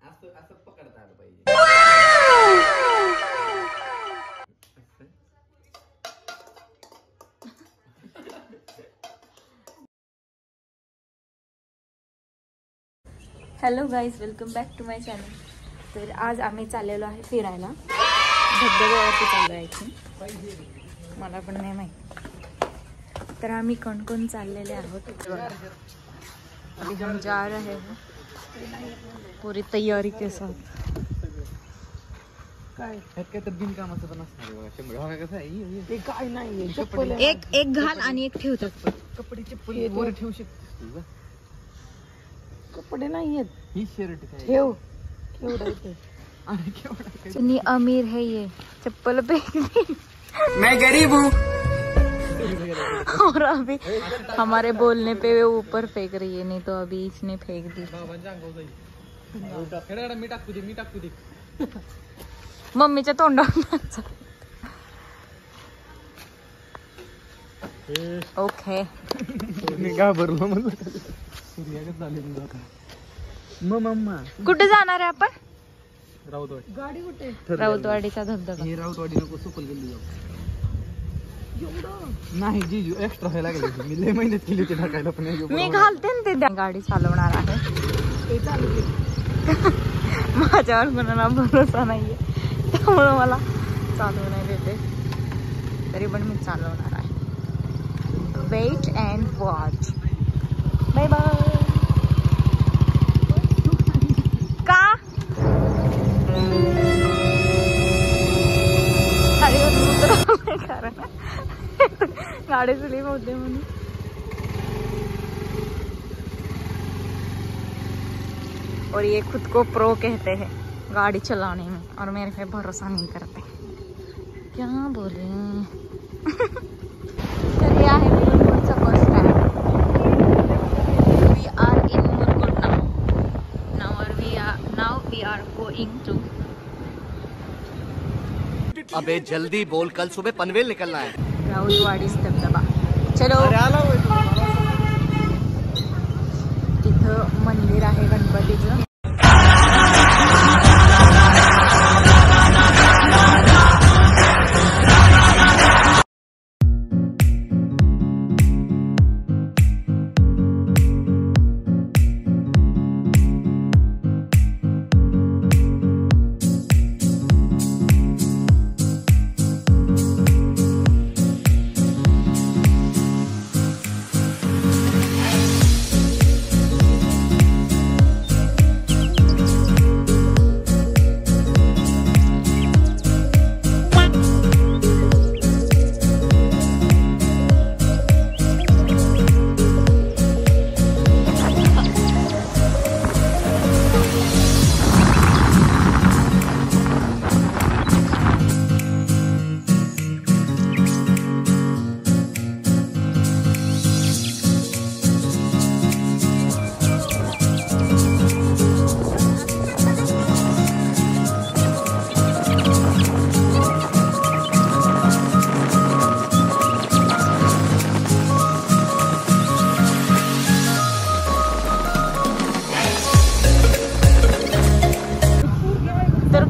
असं असं पकडता आलं पाहिजे. Hello guys, welcome back to my channel. तर आज आम्ही चाललेलो आहे फिरायला. धबधब्यावरती चाललो आहे की मला पण नाही माहीत. तर आम्ही कोण कोण चाललेले आहोत. अभी हम जा रहे हैं पूरी तयारी के साथ. काय काय तर बिनकामाचं पण असणार बघा. शंभर कसं आहे ते काय नाही. एक घाल आणि एक ठेवतो. कपडे चप्पल वर ठेवू शकतो. कपडे नाही आहेत. ही शर्ट ठेव केवढा येते. इतनी अमीर है ये, चप्पल फेंक दी. मैं गरीब हूँ. और अभी हमारे बोलने पे वो ऊपर फेंक रही है, नहीं तो अभी इसने फेंक दी. मम्मीच्या तोंडावर. ओके. मी घाबरलो म्हणून. मम्मा कुठे जाणार आहे आपण? राऊतवाडी. गाडी कुठे? राऊतवाडीचा धबधबा. ही राऊतवाडी नको, सुपल गेली जाऊ. नाही जीजू एक्स्ट्रा व्हायला लागले. मी लय मेहनत केली होती ढकायला पण मी घालते ना ते. गाडी चालवणार आहे. माझ्यावर कोणाला भरोसा नाहीये, त्यामुळे मला चालवू नाही देते. तरी पण मी चालवणार आहे. Wait and watch. Bye bye. का कारण गाड़ी स्लिप होते म्हणून. और ये खुद को प्रो कहते हैं गाड़ी चलाने में, और मेरे पे भरोसा नहीं करते. क्या बोले. तर ये आहे मुरगुडचा bus stand. We are in Murgud now we are going to. अबे जल्दी बोल, कल सुबह पनवेल निकलना है. राऊतवाडी धबधबा. चलो. तिथं मंदिर आहे गणपतीचं.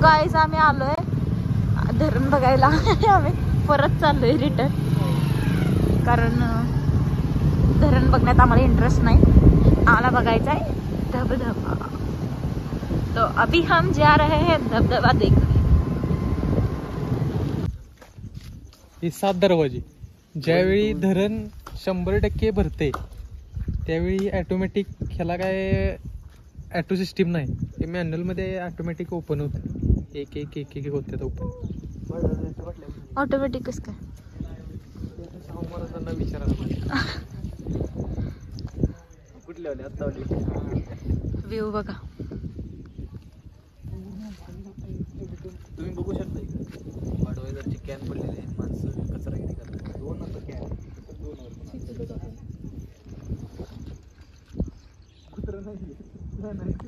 गाईज आम्ही आलोय धरण बघायला. आम्ही परत चाललोय रिटर्न, कारण धरण बघण्यात आम्हाला इंटरेस्ट नाही. आम्हाला बघायचा आहे धबधबा. तो अभी हम जा रहे हैं धबधबा देखने. ही 7 दरवाजे. ज्यावेळी धरण 100% भरते त्यावेळी ऑटोमॅटिक ह्याला काय ऑटो सिस्टीम नाही. मॅन्युअल मध्ये ऑटोमॅटिक ओपन होते. एक एक एक एक होते ओपन. ऑटोमॅटिक कसं काय? विचारायला कुठल्या आता व्ह्यू बघा. तुम्ही बघू शकता वाडवायची कॅन पडलेले आहेत. माणसं कचरा किती करतात. 2 नंबर कॅन. कुत्रा नाही.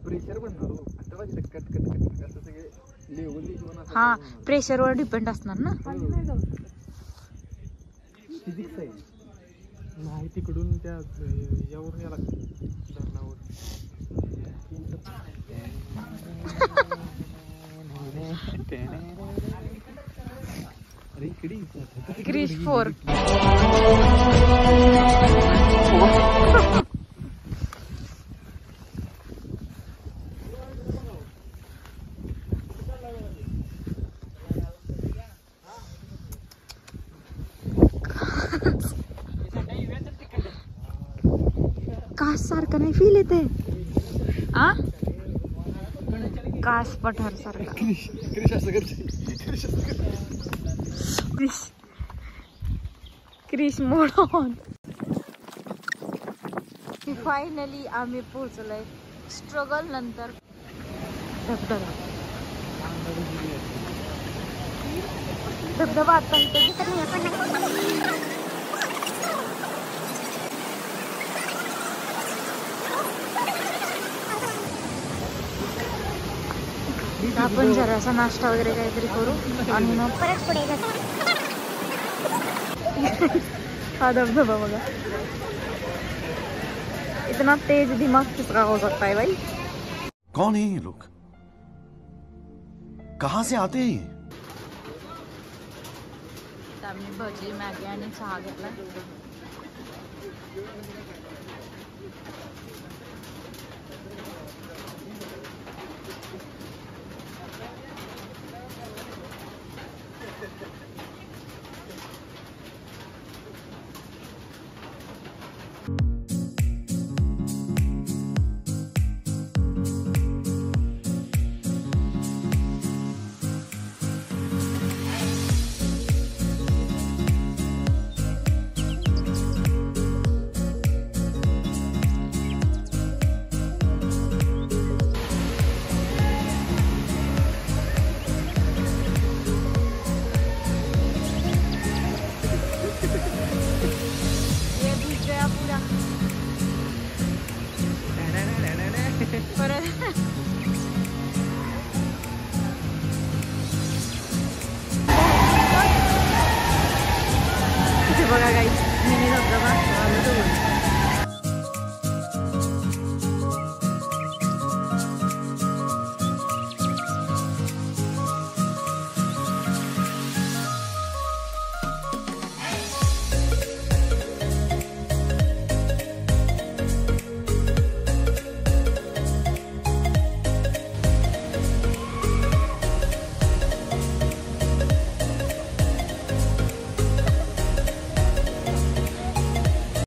प्रेशर बनणार. कट कट कट असं सगळे लेवल. हा, प्रेशरवर डिपेंड असणार ना. फिजिक्स आहे. नाही तिकडून त्या यावरून या लागतं धरणावर. अरे इकडे क्रिश 4 कास सारखं नाही फील येते आ कास पठार सारखं क्रिश मोड ऑन. फायनली आम्ही पोहोचलोय स्ट्रगल नंतर धबधबा. धबधबा आता इथे दिसत नाही. आपण जरासा नाश्ता वगैरे काहीतरी करू आणि मग परत पुढे हा धबधबा बघा. इतना तेज दिमाग किसका हो सकता है भाई. कौन है ये लोग? कहाँ से आते हैं ये? आम्ही भजी मॅगी आणि चहा घेतला.